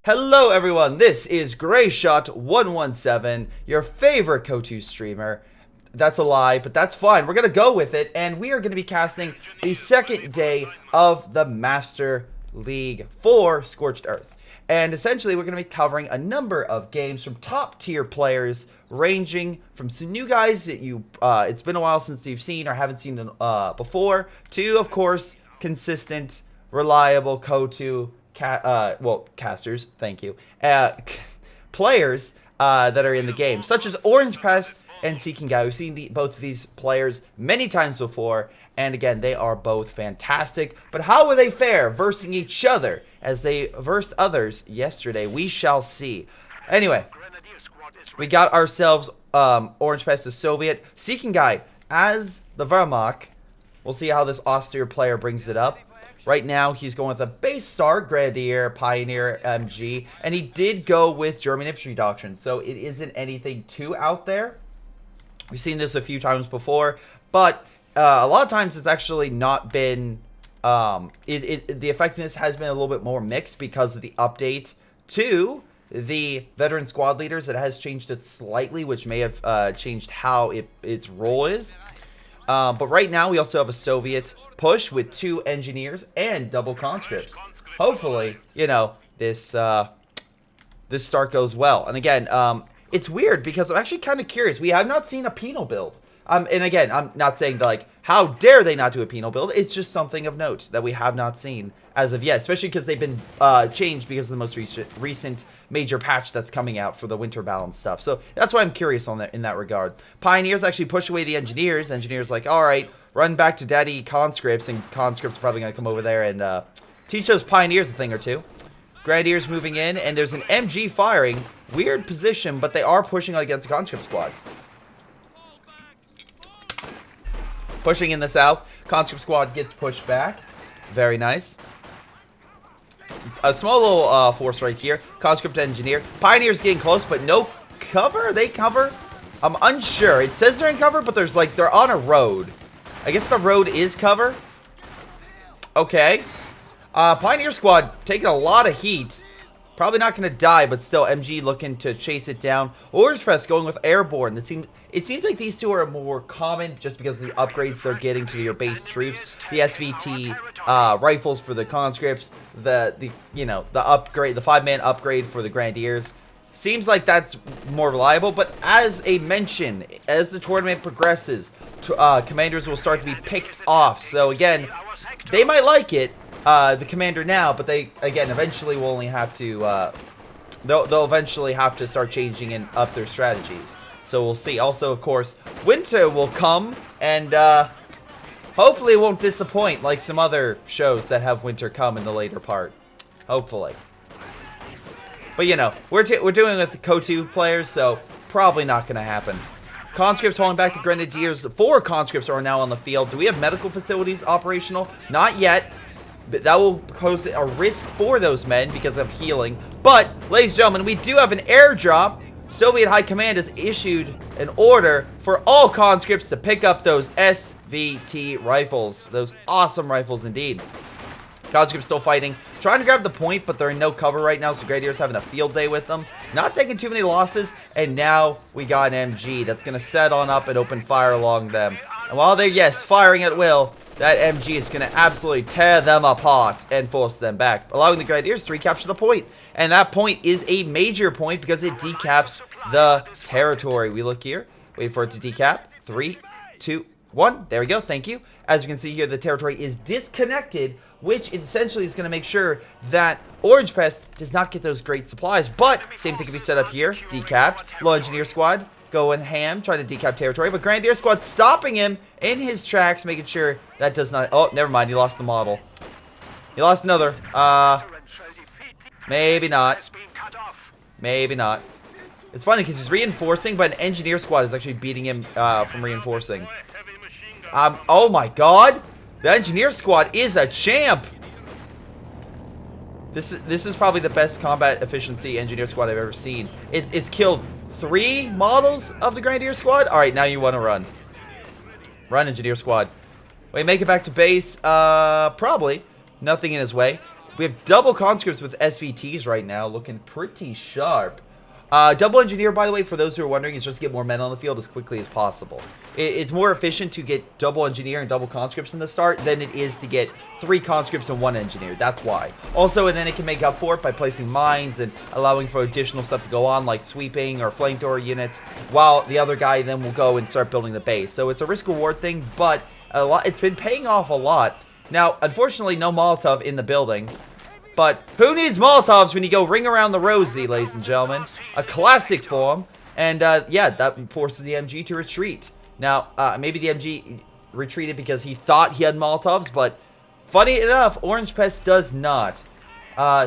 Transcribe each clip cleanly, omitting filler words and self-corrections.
Hello everyone, this is Greyshot117, your favorite KOTU streamer. That's a lie, but that's fine. We're going to go with it, and we are going to be casting the second day of the Master League for Scorched Earth. And essentially, we're going to be covering a number of games from top-tier players, ranging from some new guys that it's been a while since you've seen or haven't seen before, to, of course, consistent, reliable KOTU casters, thank you, players that are in the game, such as Orangepest and TheSeekingGuy. We've seen both of these players many times before, and again, they are both fantastic. But how will they fare versus each other as they versed others yesterday? We shall see. Anyway, we got ourselves Orangepest as Soviet, TheSeekingGuy as the Wehrmacht. We'll see how this austere player brings it up. Right now, he's going with a base star, Grenadier, Pioneer, MG, and he did go with German infantry doctrine, so it isn't anything too out there. We've seen this a few times before, but a lot of times it's actually not been, the effectiveness has been a little bit more mixed because of the update to the veteran squad leaders. It has changed it slightly, which may have changed how its role is. But right now, we also have a Soviet push with 2 engineers and double conscripts. Hopefully, you know, this start goes well. And again, it's weird because I'm actually kind of curious. We have not seen a penal build. And again, I'm not saying that, like, how dare they not do a penal build. It's just something of note that we have not seen as of yet, especially because they've been changed because of the most recent major patch that's coming out for the winter balance stuff. So that's why I'm curious on that in that regard. Pioneers actually push away the engineers. Engineers like, all right, run back to daddy conscripts, and conscripts are probably going to come over there and teach those pioneers a thing or two. Grenadiers moving in, and there's an MG firing. Weird position, but they are pushing against a conscript squad. Pushing in the south. Conscript squad gets pushed back. Very nice. A small little force right here. Conscript engineer. Pioneers getting close, but no cover? They cover? I'm unsure. It says they're in cover, but there's like, they're on a road. I guess the road is cover. Okay. Pioneer squad taking a lot of heat. Probably not going to die, but still MG looking to chase it down. Orangepest going with airborne. It seems like these two are more common just because of the upgrades they're getting to your base troops. The SVT rifles for the conscripts, the upgrade, the 5-man upgrade for the grenadiers. Seems like that's more reliable, but as a mention, as the tournament progresses, commanders will start to be picked off. So again, they might like it, the commander now, but they, again, eventually will only have to, they'll eventually have to start changing and up their strategies. So we'll see. Also, of course, winter will come, and hopefully it won't disappoint like some other shows that have winter come in the later part. Hopefully. But, you know, we're doing it with the KOTU players, so probably not going to happen. Conscripts falling back to Grenadiers. 4 conscripts are now on the field. Do we have medical facilities operational? Not yet. But that will pose a risk for those men because of healing. But, ladies and gentlemen, we do have an airdrop. Soviet High Command has issued an order for all conscripts to pick up those SVT rifles. Those awesome rifles indeed. Conscripts still fighting, trying to grab the point, but they're in no cover right now, so Grenadiers having a field day with them. Not taking too many losses, and now we got an MG that's going to set on up and open fire along them. And while they're, yes, firing at will, that MG is going to absolutely tear them apart and force them back, allowing the Grenadiers to recapture the point. And that point is a major point because it decaps the territory. We look here, wait for it to decap. 3, 2, 1. There we go. Thank you. As you can see here, the territory is disconnected, which is essentially going to make sure that Orangepest does not get those great supplies. But same thing can be set up here. Decapped. Low engineer squad going ham, trying to decap territory. But Grenadier squad stopping him in his tracks, making sure that does not... Oh, never mind. He lost the model. He lost another. Maybe not. Maybe not. It's funny because he's reinforcing, but an engineer squad is actually beating him from reinforcing. Oh my god! The engineer squad is a champ! This is probably the best combat efficiency engineer squad I've ever seen. It's killed 3 models of the Grenadier squad. Alright, now you want to run. Run, engineer squad. Wait, make it back to base? Probably. Nothing in his way. We have double conscripts with SVTs right now, looking pretty sharp. Double engineer, by the way, for those who are wondering, is just get more men on the field as quickly as possible. It's more efficient to get double engineer and double conscripts in the start than it is to get 3 conscripts and 1 engineer. That's why. Also, and then it can make up for it by placing mines and allowing for additional stuff to go on, like sweeping or flamethrower units, while the other guy then will go and start building the base. So it's a risk-reward thing, but it's been paying off a lot. Now, unfortunately, no Molotov in the building. But who needs Molotovs when you go ring around the rosy, ladies and gentlemen? A classic form. And, yeah, that forces the MG to retreat. Now, maybe the MG retreated because he thought he had Molotovs, but funny enough, Orangepest does not.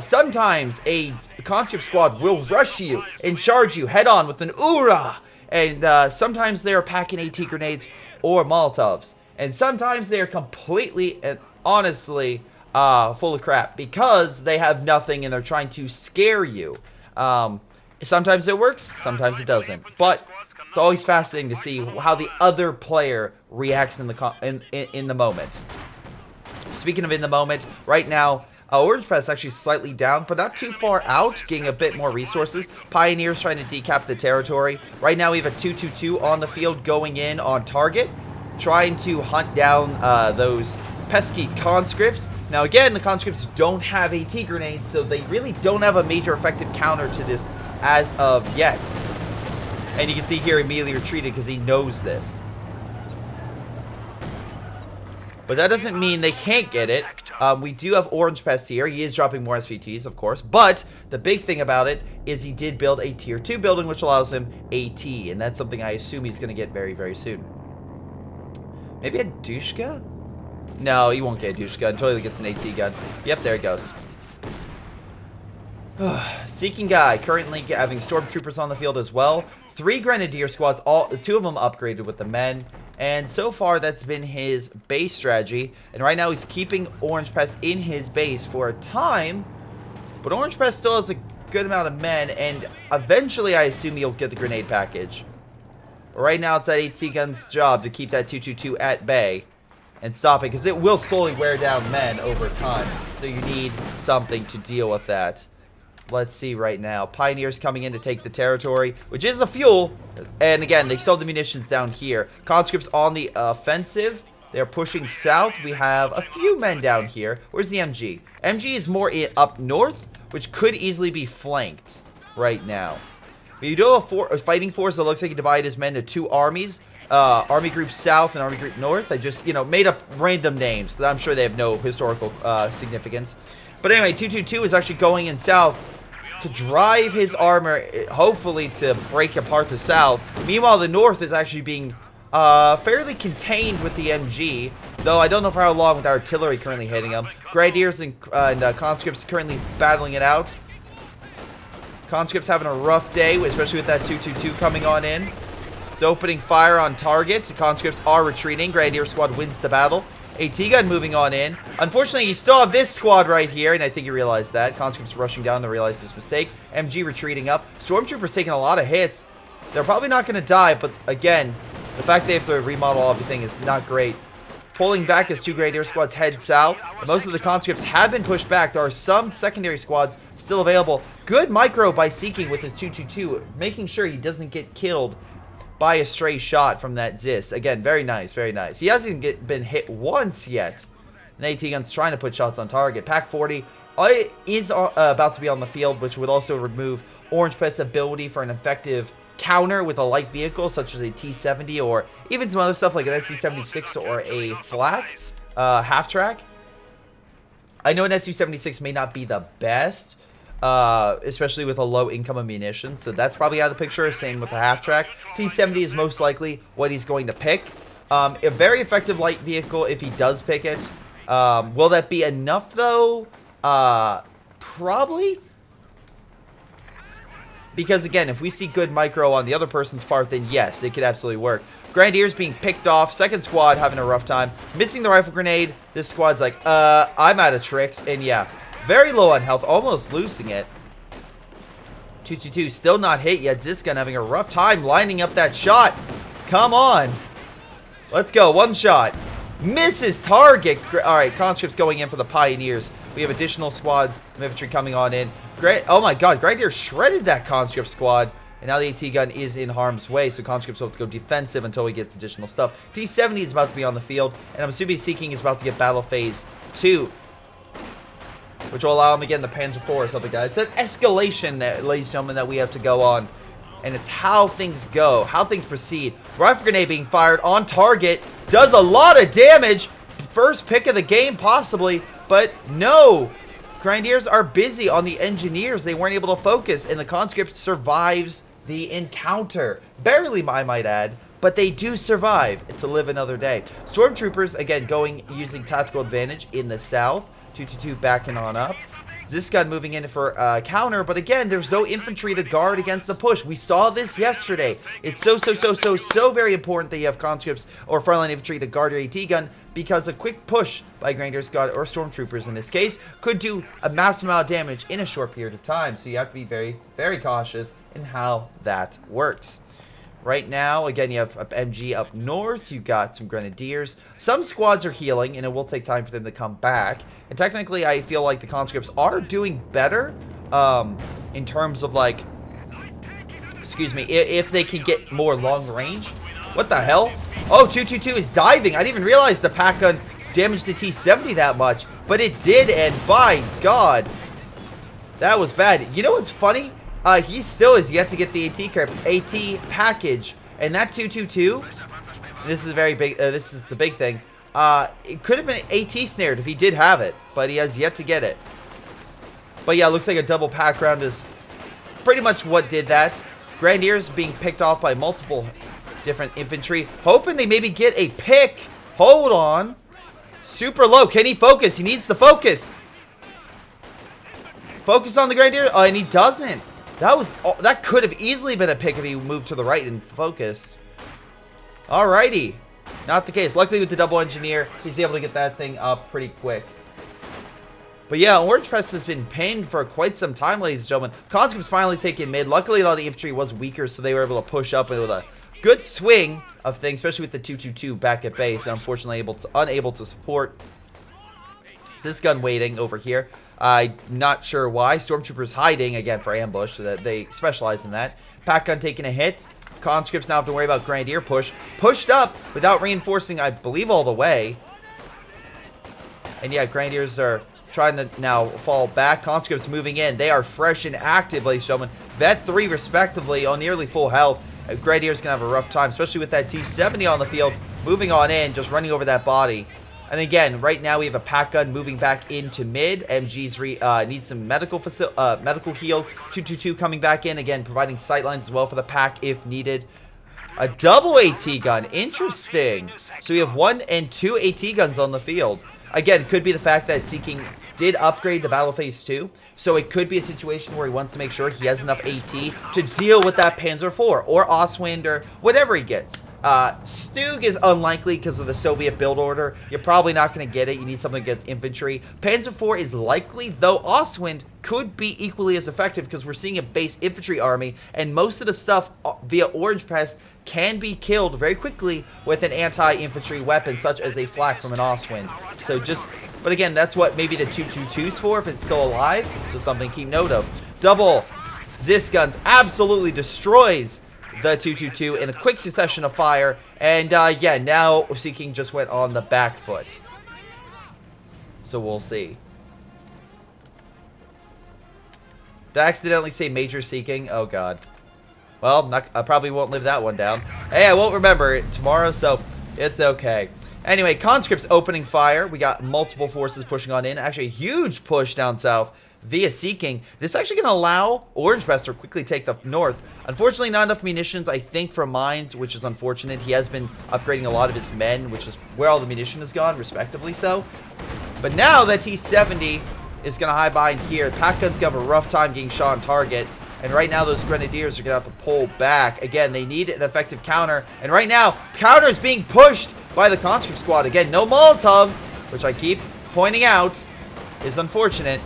Sometimes a conscript squad will rush you and charge you head-on with an Oorah! And sometimes they are packing AT grenades or Molotovs. And sometimes they are completely and honestly... full of crap because they have nothing and they're trying to scare you. Sometimes it works, sometimes it doesn't. But it's always fascinating to see how the other player reacts in the moment. Speaking of in the moment, right now, Orangepest is actually slightly down, but not too far out, getting a bit more resources. Pioneers trying to decap the territory. Right now we have a 2-2-2 on the field going in on target, trying to hunt down those pesky conscripts. Now again, the conscripts don't have AT grenades, so they really don't have a major effective counter to this as of yet. And you can see here immediately retreated because he knows this. But that doesn't mean they can't get it. We do have Orangepest here. He is dropping more SVTs, of course. But the big thing about it is he did build a tier 2 building, which allows him AT. And that's something I assume he's going to get very, very soon. Maybe a Dushka? No, he won't get a Dushka until he gets an AT gun. Yep, there it goes. Seeking Guy currently having stormtroopers on the field as well. 3 grenadier squads, 2 of them upgraded with the men. And so far, that's been his base strategy. And right now, he's keeping Orangepest in his base for a time. But Orangepest still has a good amount of men. And eventually, I assume he'll get the grenade package. But right now, it's that AT gun's job to keep that 2-2-2 at bay. And stop it, because it will slowly wear down men over time. So you need something to deal with that. Let's see right now. Pioneers coming in to take the territory, which is the fuel. And again, they still have the munitions down here. Conscripts on the offensive. They're pushing south. We have a few men down here. Where's the MG? MG is more up north, which could easily be flanked right now. But you do have a fighting force that looks like he divided his men into 2 armies. Army Group South and Army Group North. I just, made up random names. I'm sure they have no historical significance. But anyway, 222 is actually going in south to drive his armor, hopefully to break apart the south. Meanwhile, the north is actually being fairly contained with the MG, though I don't know for how long with artillery currently hitting them. Grenadiers and conscripts currently battling it out. Conscripts having a rough day, especially with that 222 coming on in. It's opening fire on target. Conscripts are retreating. Grenadier squad wins the battle. AT gun moving on in. Unfortunately, you still have this squad right here, and I think you realize that. Conscripts rushing down to realize this mistake. MG retreating up. Stormtroopers taking a lot of hits. They're probably not going to die, but again, the fact they have to remodel everything is not great. Pulling back as 2 Grenadier squads head south. Most of the conscripts have been pushed back. There are some secondary squads still available. Good micro by Seeking with his 222, making sure he doesn't get killed by a stray shot from that Zis. Again, very nice, very nice. He hasn't been hit once yet. And AT gun's trying to put shots on target. Pack 40 is about to be on the field, which would also remove Orangepest's ability for an effective counter with a light vehicle, such as a T-70 or even some other stuff like an SC-76 or a flak, half-track. I know an SU-76 may not be the best, especially with a low income of munitions, so that's probably out of the picture. Same with the half-track. T-70 is most likely what he's going to pick. A very effective light vehicle if he does pick it. Will that be enough, though? Probably. Because, again, if we see good micro on the other person's part, then yes, it could absolutely work. Grenadiers being picked off. Second squad having a rough time. Missing the rifle grenade. This squad's like, I'm out of tricks. And, yeah, very low on health. Almost losing it. 222 still not hit yet. Ziskin having a rough time lining up that shot. Come on. Let's go. One shot. Misses target. All right, conscripts going in for the Pioneers. We have additional squads of infantry coming on in. Great. Oh my god, Grenadier shredded that conscript squad. And now the AT gun is in harm's way, so conscripts will have to go defensive until he gets additional stuff. T-70 is about to be on the field, and I'm assuming Seeking is about to get battle phase 2, which will allow him to get in the Panzer IV or something like that. It's an escalation, that, ladies and gentlemen, that we have to go on. And it's how things go, how things proceed. Rifle grenade being fired on target. Does a lot of damage. First pick of the game, possibly. But no. Grenadiers are busy on the engineers. They weren't able to focus. And the conscript survives the encounter. Barely, I might add. But they do survive to live another day. Stormtroopers, again, using tactical advantage in the south. 222 backing on up. This gun moving in for counter, but again, there's no infantry to guard against the push. We saw this yesterday. It's so very important that you have conscripts or frontline infantry to guard your AT gun, because a quick push by Grenadiers or Stormtroopers in this case could do a massive amount of damage in a short period of time. So you have to be very, very cautious in how that works. Right now, again, you have MG up north. You got some Grenadiers. Some squads are healing, and it will take time for them to come back. And technically, I feel like the conscripts are doing better in terms of, like, excuse me, if they can get more long range. What the hell? Oh, 222 is diving. I didn't even realize the pack gun damaged the T-70 that much, but it did, and by God, that was bad. You know what's funny? He still is yet to get the AT package, and that 222. This is very big. This is the big thing. It could have been AT snared if he did have it, but he has yet to get it. But yeah, it looks like a double pack round is pretty much what did that. Grenadiers being picked off by multiple different infantry, hoping they maybe get a pick. Hold on, super low. Can he focus? He needs to focus. Focus on the Grenadier. Oh, and he doesn't. That could have easily been a pick if he moved to the right and focused. Alrighty. Not the case. Luckily with the double engineer, he's able to get that thing up pretty quick. But yeah, Orangepest has been pinned for quite some time, ladies and gentlemen. Conscripts finally taking mid. Luckily a lot of the infantry was weaker, so they were able to push up with a good swing of things, especially with the 222 back at base, and unfortunately unable to support. This gun waiting over here. I'm not sure why. Stormtroopers hiding again for ambush, so that they specialize in that. Pack gun taking a hit. Conscripts now have to worry about Grenadier push. Pushed up without reinforcing, I believe, all the way. And yeah, Grenadiers are trying to now fall back. Conscripts moving in. They are fresh and active, ladies and gentlemen. Vet 3 respectively on nearly full health. Grenadiers gonna have a rough time, especially with that T-70 on the field. Moving on in, just running over that body. And again, right now we have a pack gun moving back into mid. MG's need some medical heals. 222 coming back in, again, providing sightlines as well for the pack if needed. A double AT gun. Interesting. So we have 1 and 2 AT guns on the field. Again, could be the fact that Seeking did upgrade to Battle Phase 2. So it could be a situation where he wants to make sure he has enough AT to deal with that Panzer IV or Ostwind or whatever he gets. Stug is unlikely because of the Soviet build order. You're probably not going to get it. You need something against infantry. Panzer IV is likely, though Ostwind could be equally as effective because we're seeing a base infantry army, and most of the stuff via Orangepest can be killed very quickly with an anti-infantry weapon such as a flak from an Ostwind. So but again, that's what maybe the 222's for if it's still alive, so something to keep note of. Double Zis guns absolutely destroys the 222 in a quick succession of fire, and yeah, now Seeking just went on the back foot. So we'll see. Did I accidentally say Major Seeking? Oh god. Well, I probably won't live that one down. Hey, I won't remember it tomorrow, so it's okay. Anyway, conscripts opening fire. We got multiple forces pushing on in. Actually, a huge push down south via Seeking. This is actually going to allow Orangepest to quickly take the north. Unfortunately, not enough munitions, I think, for mines, which is unfortunate. He has been upgrading a lot of his men, which is where all the munition has gone, respectively so. But now that T-70 is going to hide behind here, pack gun's going to have a rough time getting shot on target. And right now, those Grenadiers are going to have to pull back. Again, they need an effective counter. And right now, counter is being pushed by the conscript squad. Again, no Molotovs, which I keep pointing out is unfortunate.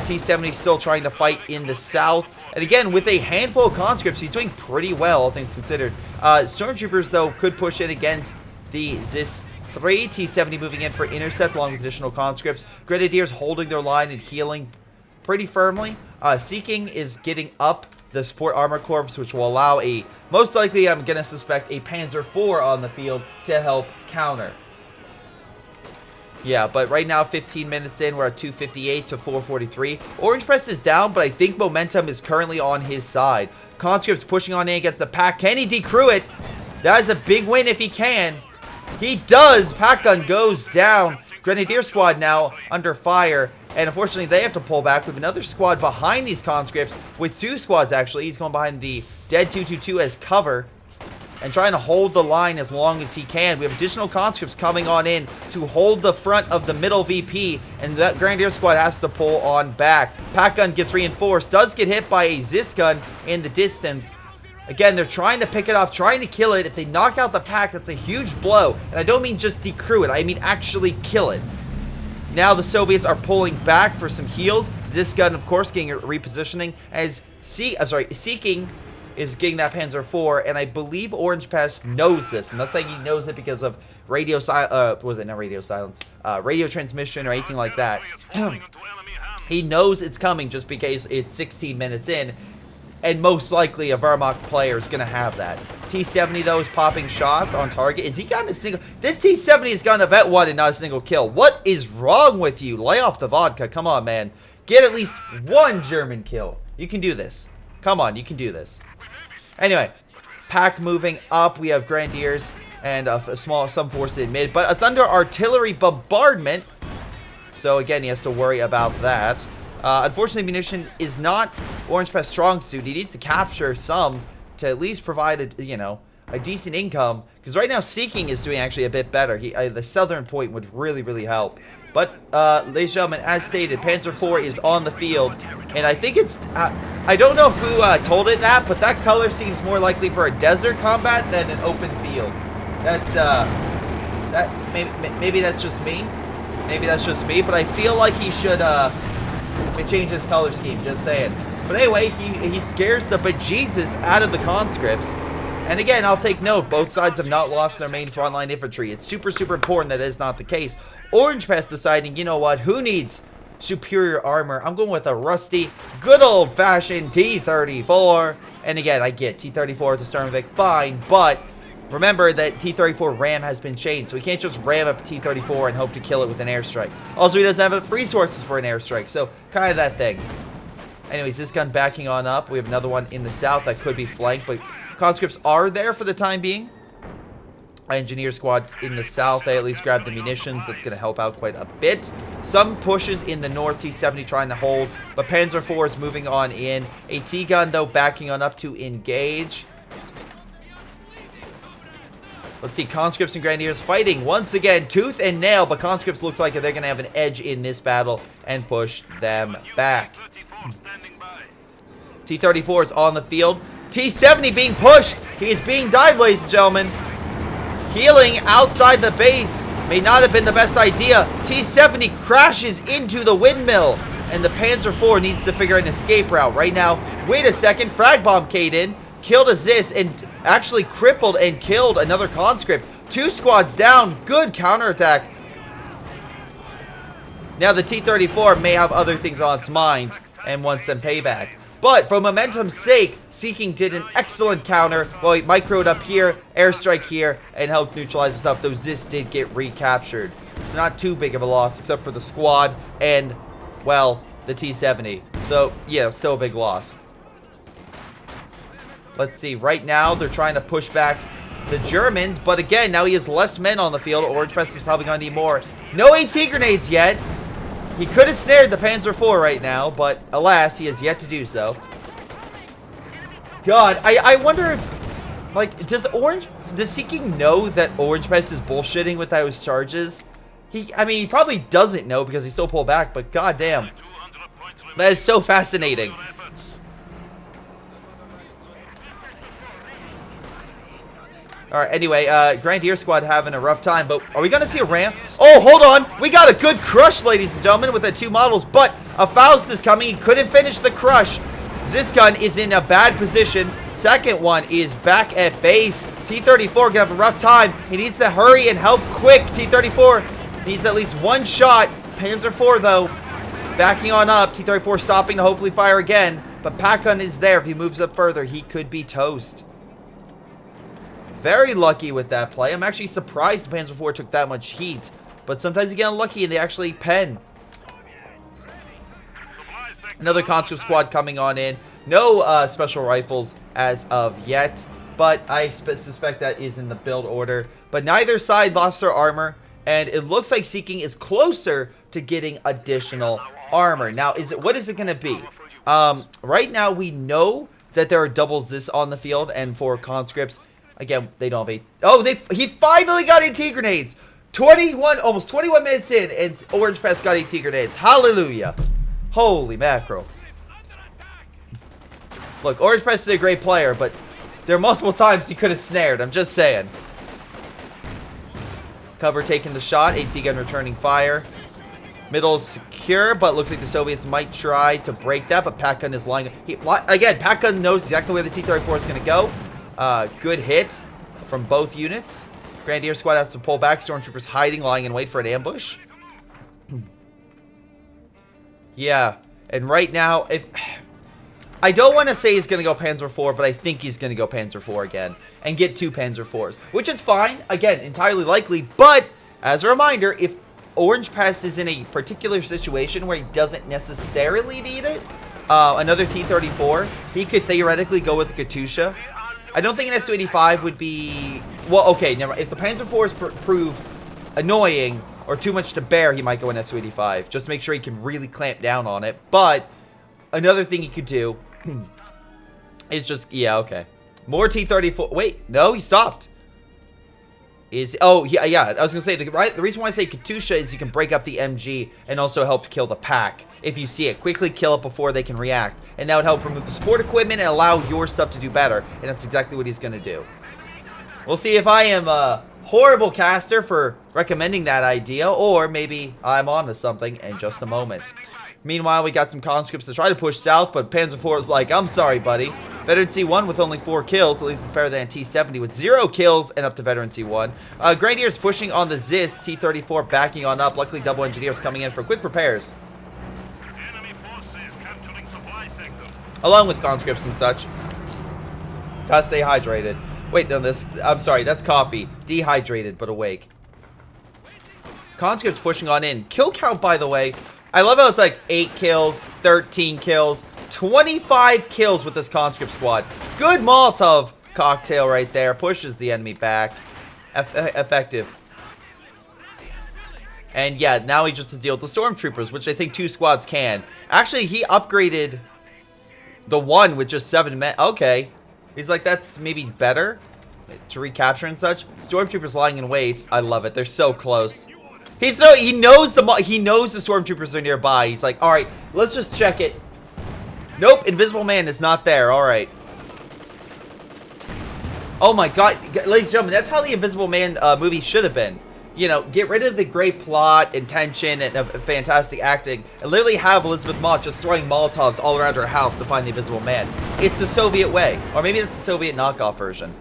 T-70 still trying to fight in the south. And again, with a handful of conscripts, he's doing pretty well, all things considered. Stormtroopers, though, could push in against the Zis 3. T70 moving in for intercept along with additional conscripts. Grenadiers holding their line and healing pretty firmly. Seeking is getting up the support armor corps, which will allow a, most likely I'm going to suspect, a Panzer IV on the field to help counter. Yeah, but right now, 15 minutes in, we're at 258 to 443. Orangepest is down, but I think momentum is currently on his side. Conscripts pushing on in against the pack. Can he decrew it? That is a big win if he can. He does. Pack gun goes down. Grenadier squad now under fire. And unfortunately, they have to pull back. We have another squad behind these conscripts. With 2 squads, actually. He's going behind the dead 222 as cover. And trying to hold the line as long as he can. We have additional conscripts coming on in to hold the front of the middle VP. And that Grenadier squad has to pull on back. Pack gun gets reinforced. Does get hit by a Zis gun in the distance. Again, they're trying to pick it off, trying to kill it. If they knock out the pack, that's a huge blow. And I don't mean just decrew it. I mean actually kill it. Now the Soviets are pulling back for some heals. Zis gun, of course, getting a repositioning. As Seeking is getting that Panzer IV, and I believe Orangepest knows this. I'm not saying he knows it because of radio radio transmission or anything like that. He knows it's coming just because it's 16 minutes in, and most likely a Wehrmacht player is going to have that. T70, though, is popping shots on target. Is he gotten a single... This T70 has gotten a vet 1 and not a single kill. What is wrong with you? Lay off the vodka. Come on, man. Get at least 1 German kill. You can do this. Come on, you can do this. Anyway, pack moving up. We have Grenadiers and some forces in mid, but it's under artillery bombardment. So again, he has to worry about that. Unfortunately, munition is not Orangepest's strong suit. He needs to capture some to at least provide a decent income. Because right now, Seeking is doing actually a bit better. The southern point would really, really help. But, ladies and gentlemen, as stated, Panzer IV is on the field. And I think it's... I don't know who told it that, but that color seems more likely for a desert combat than an open field. That's, maybe that's just me. Maybe that's just me, but I feel like he should, change his color scheme, just saying. But anyway, he scares the bejesus out of the conscripts. And again, I'll take note, both sides have not lost their main frontline infantry. It's super, super important that is not the case. Orangepest deciding, you know what, who needs superior armor? I'm going with a rusty, good old-fashioned T-34. And again, I get T-34 with the Sturmovik, fine, but remember that T-34 RAM has been changed, so he can't just ram up T-34 and hope to kill it with an airstrike. Also, he doesn't have enough resources for an airstrike, so kind of that thing. Anyways, this gun backing on up. We have another one in the south that could be flanked, but conscripts are there for the time being. Engineer squads in the south, they at least grab the munitions. That's going to help out quite a bit. Some pushes in the north, T-70 trying to hold, but Panzer IV is moving on in. A T-gun, though, backing on up to engage. Let's see, conscripts and grenadiers fighting once again, tooth and nail, but conscripts looks like they're going to have an edge in this battle and push them back. T-34 is on the field. T-70 being pushed. He is being dived, ladies and gentlemen. Healing outside the base may not have been the best idea. T-70 crashes into the windmill, and the Panzer IV needs to figure out an escape route. Right now, wait a second, frag bomb K'd in, killed a Zis, and actually crippled and killed another conscript. 2 squads down, good counterattack. Now the T-34 may have other things on its mind and wants some payback. But for momentum's sake, Seeking did an excellent counter. Well, he microed up here, airstrike here, and helped neutralize the stuff, though Zis did get recaptured. It's not too big of a loss, except for the squad and, well, the T-70. So, yeah, still a big loss. Let's see, right now, they're trying to push back the Germans, but again, now he has less men on the field. Orangepest is probably going to need more. No AT grenades yet. He could have snared the Panzer IV right now, but alas, he has yet to do so. God, I wonder if, like, does Seeking know that Orangepest is bullshitting with those charges? I mean, he probably doesn't know because he still pulled back, but goddamn. That is so fascinating. Alright, anyway, Grenadier Squad having a rough time, but are we going to see a ramp? Oh, hold on! We got a good crush, ladies and gentlemen, with the 2 models, but a Faust is coming. He couldn't finish the crush. Zisgun is in a bad position. Second one is back at base. T-34 gonna have a rough time. He needs to hurry and help quick. T-34 needs at least one shot. Panzer IV, though, backing on up. T-34 stopping to hopefully fire again. But Pack-Gun is there. If he moves up further, he could be toast. Very lucky with that play. I'm actually surprised Panzer IV took that much heat. But sometimes you get unlucky and they actually pen. Another conscript squad coming on in. No special rifles as of yet. But I suspect that is in the build order. But neither side lost their armor. And it looks like Seeking is closer to getting additional armor. Now, what is it going to be? Right now, we know that there are doubles this on the field. And for conscripts, again, they don't have he finally got AT grenades. Almost 21 minutes in, and Orangepest got AT grenades. Hallelujah. Holy mackerel. Look, Orangepest is a great player, but there are multiple times he could have snared. I'm just saying. Cover taking the shot. AT gun returning fire. Middle is secure, but looks like the Soviets might try to break that, but Pack-Gun is lying. Again, Pack-Gun knows exactly where the T-34 is going to go. Good hit from both units. Grenadier squad has to pull back. Stormtroopers hiding, lying in wait for an ambush. Yeah, and right now, I don't want to say he's going to go Panzer IV, but I think he's going to go Panzer IV again and get 2 Panzer IVs, which is fine. Again, entirely likely, but as a reminder, if Orangepest is in a particular situation where he doesn't necessarily need it, another T-34, he could theoretically go with Katusha. I don't think an Su-85 would be... Well, okay, never mind. If the Panzer IVs prove annoying or too much to bear, he might go an Su-85. Just to make sure he can really clamp down on it. But another thing he could do is just... Yeah, okay. More T-34... Wait, no, he stopped. Oh, yeah, I was going to say, the reason why I say Katusha is you can break up the MG and also help kill the pack. If you see it, quickly kill it before they can react. And that would help remove the support equipment and allow your stuff to do better. And that's exactly what he's going to do. We'll see if I am a horrible caster for recommending that idea, or maybe I'm on to something in just a moment. Meanwhile, we got some conscripts to try to push south, but Panzer IV is like, I'm sorry, buddy. Veteran C1 with only 4 kills. At least it's better than T-70 with 0 kills and up to Veteran C1. Grenadiers pushing on the Zis. T-34 backing on up. Luckily, double engineers coming in for quick repairs. Along with conscripts and such. Gotta stay hydrated. Wait, no, I'm sorry, that's coffee. Dehydrated, but awake. Conscripts pushing on in. Kill count, by the way. I love how it's like 8 kills, 13 kills, 25 kills with this conscript squad. Good Molotov cocktail right there. Pushes the enemy back. Effective. And yeah, now he just has to deal with the stormtroopers, which I think 2 squads can. Actually, he upgraded the one with just 7 men. Okay. He's like, that's maybe better to recapture and such. Stormtroopers lying in wait. I love it. They're so close. He knows the stormtroopers are nearby. He's like, all right, let's just check it. Nope, Invisible Man is not there. All right. Oh my God, ladies and gentlemen, that's how the Invisible Man movie should have been. You know, get rid of the great plot, intention, and fantastic acting, and literally have Elizabeth Moss just throwing Molotovs all around her house to find the Invisible Man. It's the Soviet way, or maybe it's the Soviet knockoff version.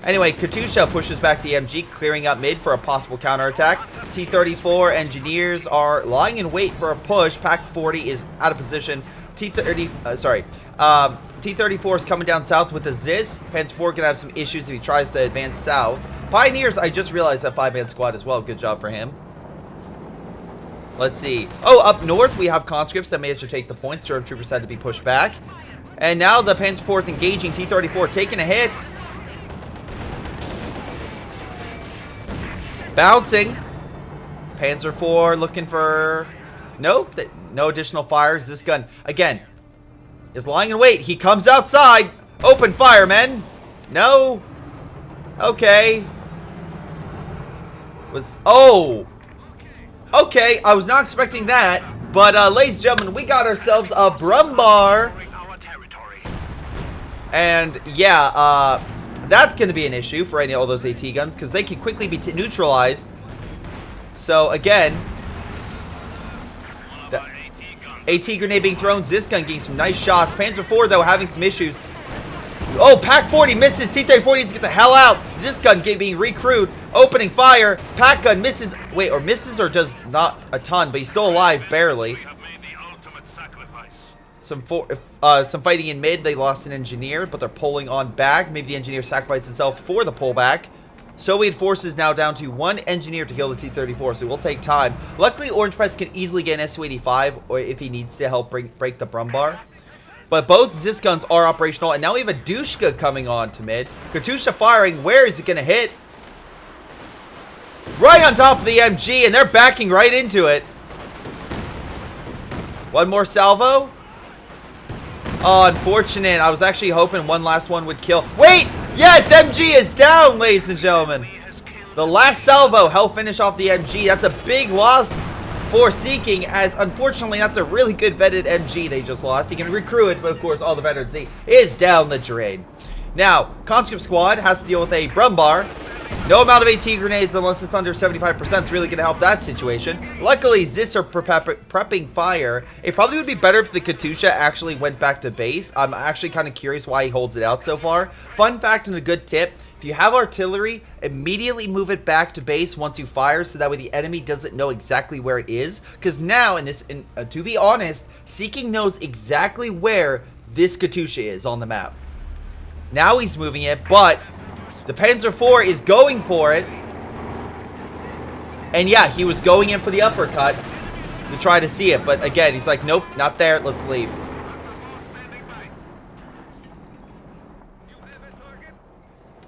Anyway, Katusha pushes back the MG, clearing up mid for a possible counterattack. T-34 engineers are lying in wait for a push. Pac-40 is out of position. T-34 is coming down south with the Zis. Panzer IV can have some issues if he tries to advance south. Pioneers, I just realized that 5-man squad as well. Good job for him. Let's see. Oh, up north we have conscripts that managed to take the point. Stormtroopers had to be pushed back. And now the Panzer IV is engaging. T-34 taking a hit. Bouncing. Panzer IV looking for... Nope. No additional fires. This gun, again, is lying in wait. He comes outside. Open fire, men. No. Okay. Oh. Okay. I was not expecting that. But, ladies and gentlemen, we got ourselves a Brumbar. And, yeah, that's going to be an issue for all those AT guns, because they can quickly be neutralized. So, again, the AT grenade being thrown. This gun getting some nice shots. Panzer IV, though, having some issues. Oh, Pack 40 misses. T-34 needs to get the hell out. This gun being recruited. Opening fire. Pack gun misses. Wait, or misses or does not a ton, but he's still alive, barely. Some fighting in mid. They lost an engineer, but they're pulling on back. Maybe the engineer sacrificed himself for the pullback. Soviet forces now down to one engineer to kill the T-34, so it will take time. Luckily, Orangepest can easily get an Su-85 or if he needs to help break the Brumbar. But both Zis guns are operational, and now we have a Dushka coming on to mid. Katusha firing. Where is it going to hit? Right on top of the MG, and they're backing right into it. One more salvo. Oh, unfortunate. I was actually hoping one last one would kill. Wait! Yes, MG is down, ladies and gentlemen. The last salvo helped finish off the MG. That's a big loss for Seeking, as unfortunately that's a really good vetted MG they just lost. He can recruit it, but of course all the veterans see is down the drain. Now, Conscript Squad has to deal with a Brumbar. No amount of AT grenades unless it's under 75% is really going to help that situation. Luckily, Zis are prepping fire. It probably would be better if the Katusha actually went back to base. I'm actually kind of curious why he holds it out so far. Fun fact and a good tip. If you have artillery, immediately move it back to base once you fire so that way the enemy doesn't know exactly where it is. Because now, to be honest, Seeking knows exactly where this Katusha is on the map. Now he's moving it, but the Panzer IV is going for it. And yeah, he was going in for the uppercut to try to see it. But again, he's like, nope, not there. Let's leave.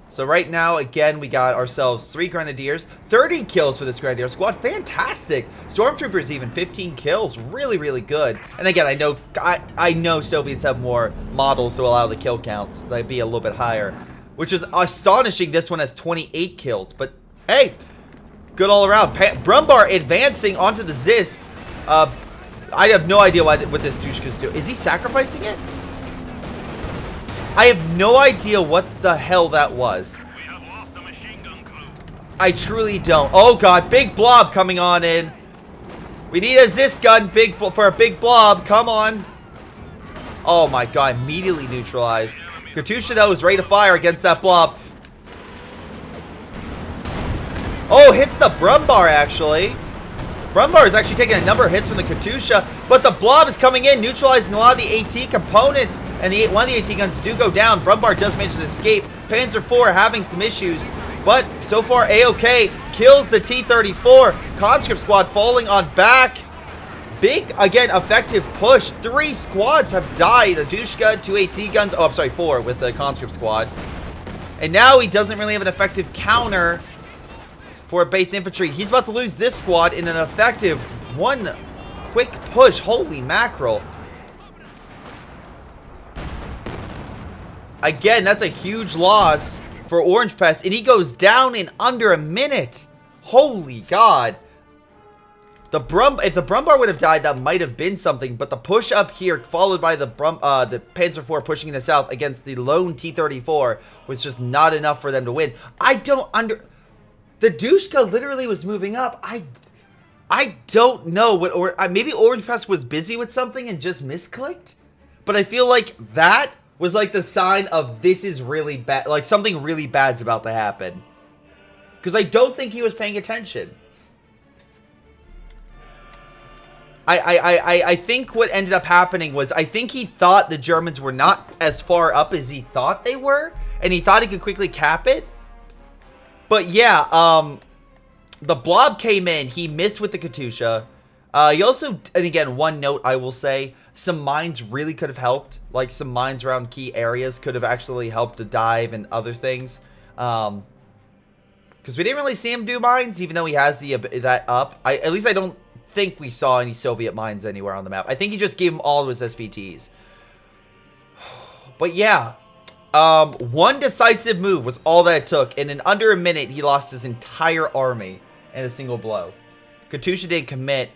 So right now, again, we got ourselves 3 Grenadiers. 30 kills for this Grenadier squad. Fantastic. Stormtroopers even 15 kills. Really, really good. And again, I know Soviets have more models to allow the kill counts. They'd be a little bit higher. Which is astonishing. This one has 28 kills. But, hey, good all around. Brumbar advancing onto the Zis. I have no idea what this Dushka's doing. Is he sacrificing it? I have no idea what the hell that was. We have lost the machine gun crew. I truly don't. Oh, God. Big blob coming on in. We need a Zis gun for a big blob. Come on. Oh, my God. Immediately neutralized. Katusha, though, is ready to fire against that blob. Oh, hits the Brumbar, actually. Brumbar is actually taking a number of hits from the Katusha, but the blob is coming in, neutralizing a lot of the AT components, and one of the AT guns do go down. Brumbar does manage to escape. Panzer IV having some issues, but so far A-OK. Kills the T-34. Conscript Squad falling on back. Big, again, effective push. 3 squads have died. A Dushka, 2 AT guns. Oh, I'm sorry, 4 with the Conscript Squad. And now he doesn't really have an effective counter for base infantry. He's about to lose this squad in an effective one quick push. Holy mackerel. Again, that's a huge loss for Orangepest, and he goes down in under a minute. Holy God. If the Brumbar would have died, that might have been something, but the push up here, followed by the Panzer IV pushing in the south against the lone T-34, was just not enough for them to win. The Dushka literally was moving up. I don't know what, maybe Orangepest was busy with something and just misclicked, but I feel like that was like the sign of this is really bad, like something really bad's about to happen, because I don't think he was paying attention. I think what ended up happening was, I think he thought the Germans were not as far up as he thought they were, and he thought he could quickly cap it. But yeah, the blob came in. He missed with the Katusha. He also, and again, one note I will say, some mines really could have helped. Like, some mines around key areas could have actually helped to dive and other things. Because we didn't really see him do mines, even though he has that up. At least I don't think we saw any Soviet mines anywhere on the map. I think he just gave them all to his SVTs. But yeah, one decisive move was all that it took, and in under a minute he lost his entire army in a single blow. Katusha didn't commit.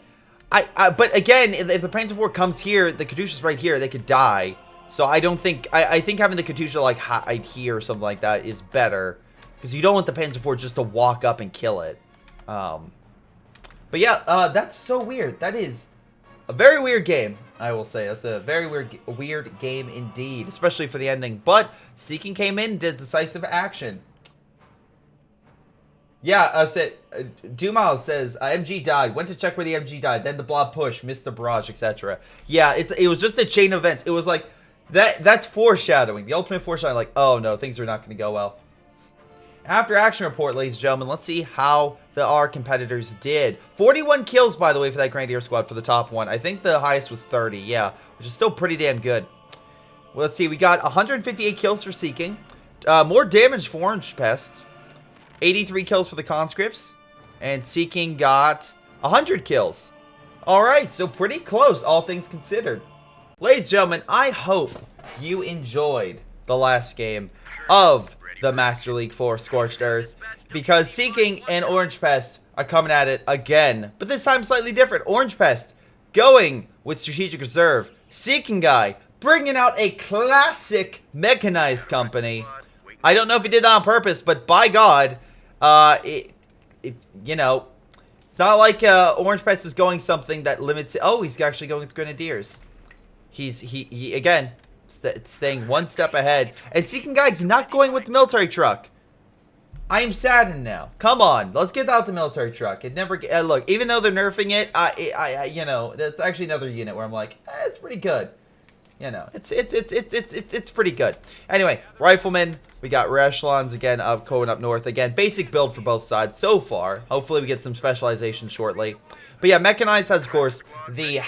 But again, if the Panzer IV comes here, the Katusha's right here, they could die. So I don't think, I think having the Katusha like hide here or something like that is better, because you don't want the Panzer IV just to walk up and kill it. But yeah, that's so weird. That is A very weird game, I will say. That's a very weird game indeed, especially for the ending. But Seeking came in, did decisive action. Yeah, Dumal says, MG died, went to check where the MG died, then the blob pushed, missed the barrage, etc. Yeah, it was just a chain of events. It was like, that's foreshadowing, the ultimate foreshadowing, like, oh no, things are not going to go well. After action report, ladies and gentlemen, let's see how our competitors did. 41 kills, by the way, for that Grenadier squad for the top one. I think the highest was 30, yeah, which is still pretty damn good. Well, let's see, we got 158 kills for Seeking, more damage for Orangepest. 83 kills for the conscripts, and Seeking got 100 kills. Alright, so pretty close, all things considered. Ladies and gentlemen, I hope you enjoyed the last game of the Master League for Scorched Earth, because Seeking and Orangepest are coming at it again, but this time slightly different. Orangepest going with Strategic Reserve. Seeking bringing out a classic mechanized company. I don't know if he did that on purpose, but by God, you know, it's not like Orangepest is going something that limits it. Oh, he's actually going with Grenadiers. He again staying one step ahead, and Seeking not going with the military truck. I am saddened now. Come on, let's get out the military truck. It never look, even though they're nerfing it, you know, that's actually another unit where I'm like, it's pretty good. You know, it's pretty good. Anyway, riflemen, we got echelons again going up north again. Basic build for both sides so far. Hopefully we get some specialization shortly. But yeah, mechanized has of course the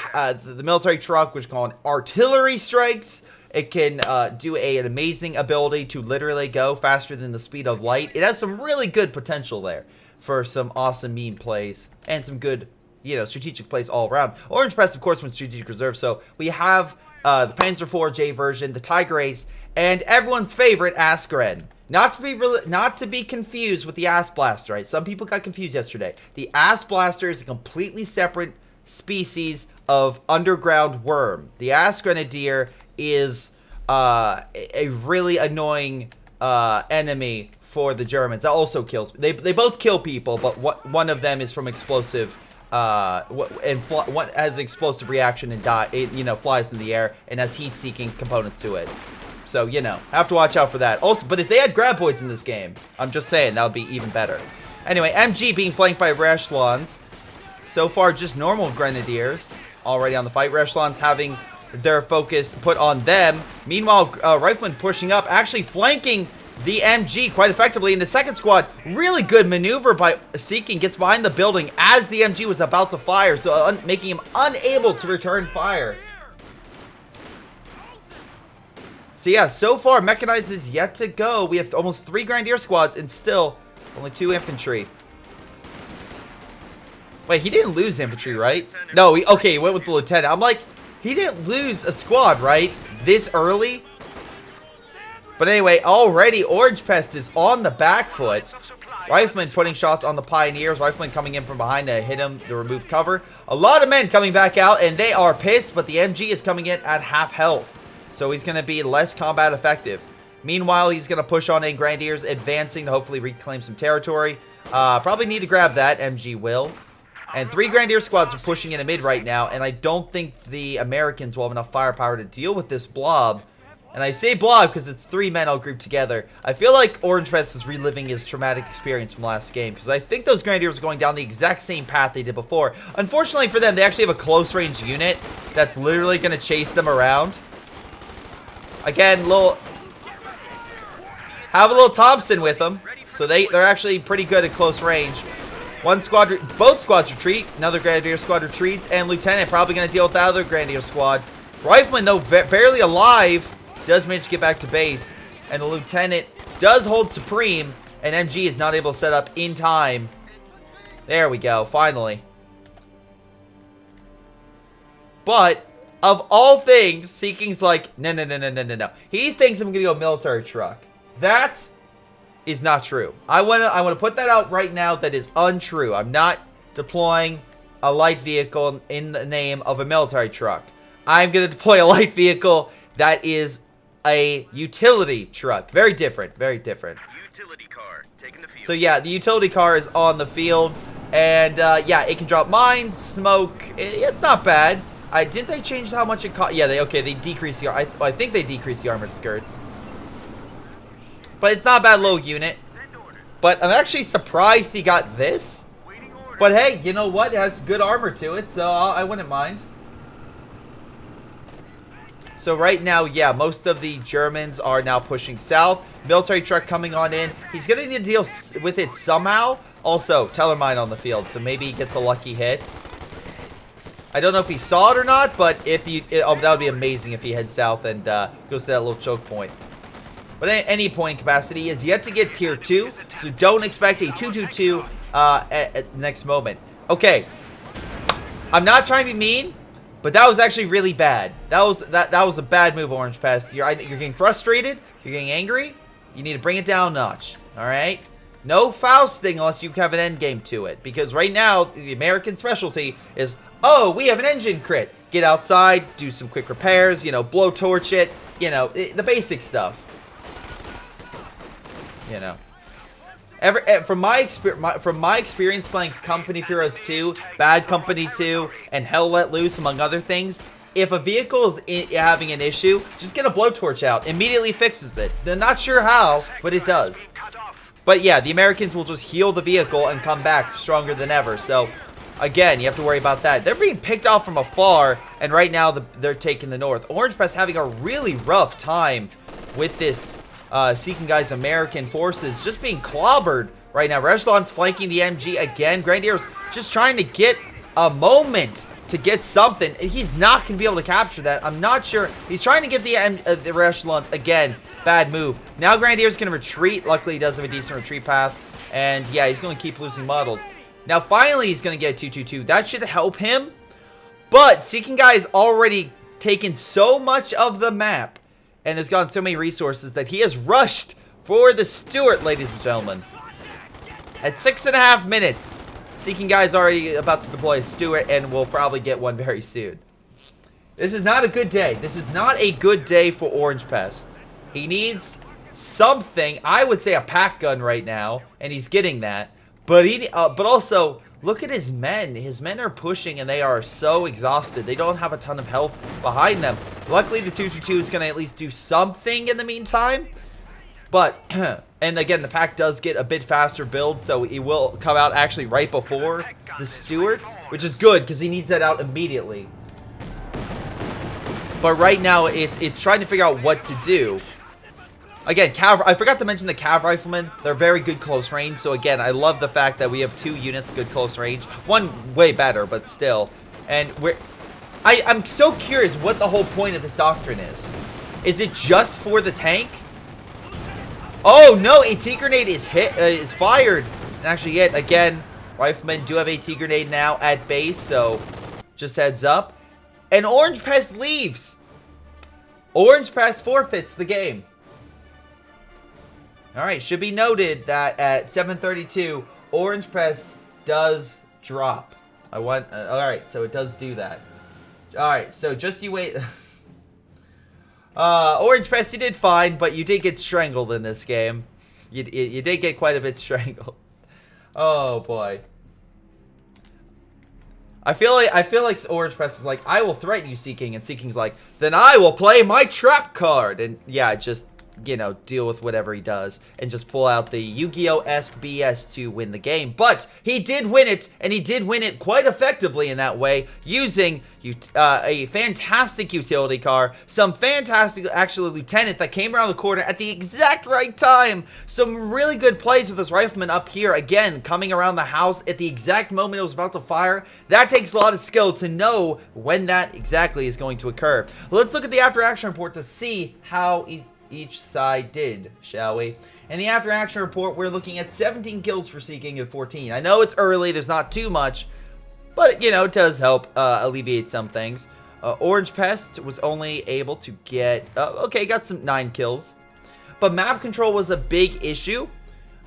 military truck, which is called artillery strikes. It can do an amazing ability to literally go faster than the speed of light. It has some really good potential there for some awesome meme plays and some good, you know, strategic plays all around. Orangepest, of course, went strategic reserve. So we have the Panzer IV version, the Tiger Ace, and everyone's favorite Askren. Not to be confused with the Ass Blaster, right? Some people got confused yesterday. The Ass Blaster is a completely separate species of underground worm. The Ass Grenadier is a really annoying enemy for the Germans. That also kills. They both kill people, but one of them is from explosive. One has an explosive reaction and you know, flies in the air and has heat-seeking components to it. So, you know, have to watch out for that. Also, but if they had graboids in this game, I'm just saying, that would be even better. Anyway, MG being flanked by echelons. So far, just normal Grenadiers already on the fight. Echelons having their focus put on them. Meanwhile, Riflemen pushing up, actually flanking the MG quite effectively. In the second squad, really good maneuver by Seeking. Gets behind the building as the MG was about to fire, so making him unable to return fire. So yeah, so far, Mechanized is yet to go. We have almost 3 Grenadier squads and still only 2 infantry. Wait, he didn't lose infantry, right? No, okay, he went with the lieutenant. I'm like, he didn't lose a squad, right? This early? But anyway, already Orangepest is on the back foot. Riflemen putting shots on the Pioneers. Riflemen coming in from behind to hit him to remove cover. A lot of men coming back out, and they are pissed, but the MG is coming in at half health. So he's going to be less combat effective. Meanwhile, he's going to push on in Grenadiers, advancing to hopefully reclaim some territory. Probably need to grab that. MG will. And 3 Grenadier squads are pushing into mid right now, and I don't think the Americans will have enough firepower to deal with this blob. And I say blob because it's 3 men all grouped together. I feel like Orangepest is reliving his traumatic experience from last game, because I think those Grenadiers are going down the exact same path they did before. Unfortunately for them, they actually have a close-range unit that's literally going to chase them around. Again, have a little Thompson with them, so they're actually pretty good at close range. Both squads retreat. Another Grenadier squad retreats, and Lieutenant probably going to deal with that other Grenadier squad. Rifleman, though barely alive, does manage to get back to base, and the Lieutenant does hold supreme, and MG is not able to set up in time. There we go, finally. But of all things, Seeking's like, no. He thinks I'm gonna go military truck. That is not true. I wanna put that out right now. That is untrue. I'm not deploying a light vehicle in the name of a military truck. I'm gonna deploy a light vehicle that is a utility truck. Very different. Very different. Utility car taking the field. So yeah, the utility car is on the field, and yeah, it can drop mines, smoke. It's not bad. Did they change how much it cost? Yeah, they decreased the, I think they decreased the armored skirts. But it's not a bad low unit. But I'm actually surprised he got this. But hey, you know what? It has good armor to it, so I wouldn't mind. So right now, yeah, most of the Germans are now pushing south. Military truck coming on in. He's going to need to deal with it somehow. Also, Tellermine on the field, so maybe he gets a lucky hit. I don't know if he saw it or not, but if that would be amazing if he heads south and goes to that little choke point. But at any point capacity is yet to get tier 2, so don't expect a 222 at the next moment. Okay, I'm not trying to be mean, but that was actually really bad. That was a bad move, Orangepest. You're getting frustrated. You're getting angry. You need to bring it down a notch. All right. No Fausting unless you have an end game to it, because right now the American specialty is, oh, we have an engine crit. Get outside, do some quick repairs. You know, blow torch it. You know, the basic stuff. You know. From my experience playing Company of Heroes 2, Bad Company 2, and Hell Let Loose, among other things, if a vehicle is having an issue, just get a blowtorch out. Immediately fixes it. They're not sure how, but it does. But yeah, the Americans will just heal the vehicle and come back stronger than ever. So, again, you have to worry about that. They're being picked off from afar, and right now they're taking the north. Orangepest having a really rough time with this Seeking Guy's American forces just being clobbered right now. Reshlon's flanking the MG again. Grenadier's just trying to get a moment to get something. He's not going to be able to capture that. I'm not sure. He's trying to get the Reshlons again. Bad move. Now Grenadier's going to retreat. Luckily, he does have a decent retreat path. And yeah, he's going to keep losing models. Now, finally, he's going to get a 222. That should help him. But Seeking Guy has already taken so much of the map and has gotten so many resources that he has rushed for the Stuart, ladies and gentlemen. At 6.5 minutes, Seeking Guy is already about to deploy a Stuart and will probably get one very soon. This is not a good day. This is not a good day for Orangepest. He needs something. I would say a pack gun right now, and he's getting that. But but also, look at his men. His men are pushing, and they are so exhausted. They don't have a ton of health behind them. Luckily, the 222 is going to at least do something in the meantime. But, and again, the pack does get a bit faster build, so he will come out actually right before the Stuarts, which is good, because he needs that out immediately. But right now, it's trying to figure out what to do. Again, I forgot to mention the Cav Riflemen. They're very good close range. So again, I love the fact that we have 2 units good close range. One way better, but still. And I'm so curious what the whole point of this doctrine is. Is it just for the tank? Oh no, AT grenade is fired. And actually, yet again, Riflemen do have AT grenade now at base. So just heads up. And Orangepest leaves. Orangepest forfeits the game. Alright, should be noted that at 7:32, Orangepest does drop. Alright, so it does do that. Alright, so just you wait. Orangepest, you did fine, but you did get strangled in this game. You did get quite a bit strangled. Oh, boy. I feel like Orangepest is like, I will threaten you, Seeking, and Seeking's like, then I will play my trap card. And yeah, just, you know, deal with whatever he does and just pull out the Yu-Gi-Oh-esque BS to win the game. But he did win it, and he did win it quite effectively in that way, using a fantastic utility car, some fantastic, actually, lieutenant that came around the corner at the exact right time. Some really good plays with this rifleman up here, again, coming around the house at the exact moment it was about to fire. That takes a lot of skill to know when that exactly is going to occur. Let's look at the after action report to see how each side did, shall we? In the after action report, we're looking at 17 kills for Seeking and 14. I know it's early, there's not too much, but you know, it does help alleviate some things. Orangepest was only able to get, okay, got some 9 kills, but map control was a big issue.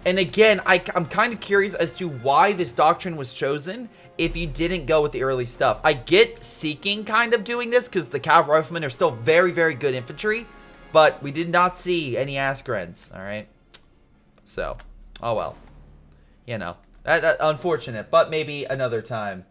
And again, I'm kind of curious as to why this doctrine was chosen if you didn't go with the early stuff. I get Seeking kind of doing this because the Cav Riflemen are still very, very good infantry. But we did not see any Askrens, alright? So, oh well. You know, that unfortunate, but maybe another time.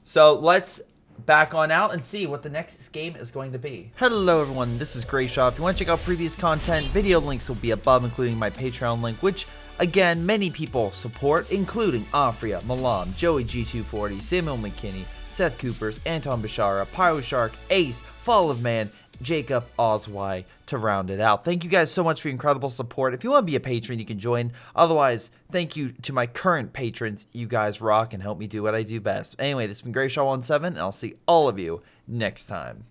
So, let's back on out and see what the next game is going to be. Hello everyone, this is Greyshot. If you want to check out previous content, video links will be above, including my Patreon link, which again, many people support, including Aphyria, Milam, Joey G240, Samuel McKinney, Seth Kuipers, Anton, Bishara, PyroShark, Ace, Fall of Man, Jakub, Ocwieja, to round it out. Thank you guys so much for your incredible support. If you want to be a patron, you can join. Otherwise, thank you to my current patrons. You guys rock and help me do what I do best. Anyway, this has been Greyshot117, and I'll see all of you next time.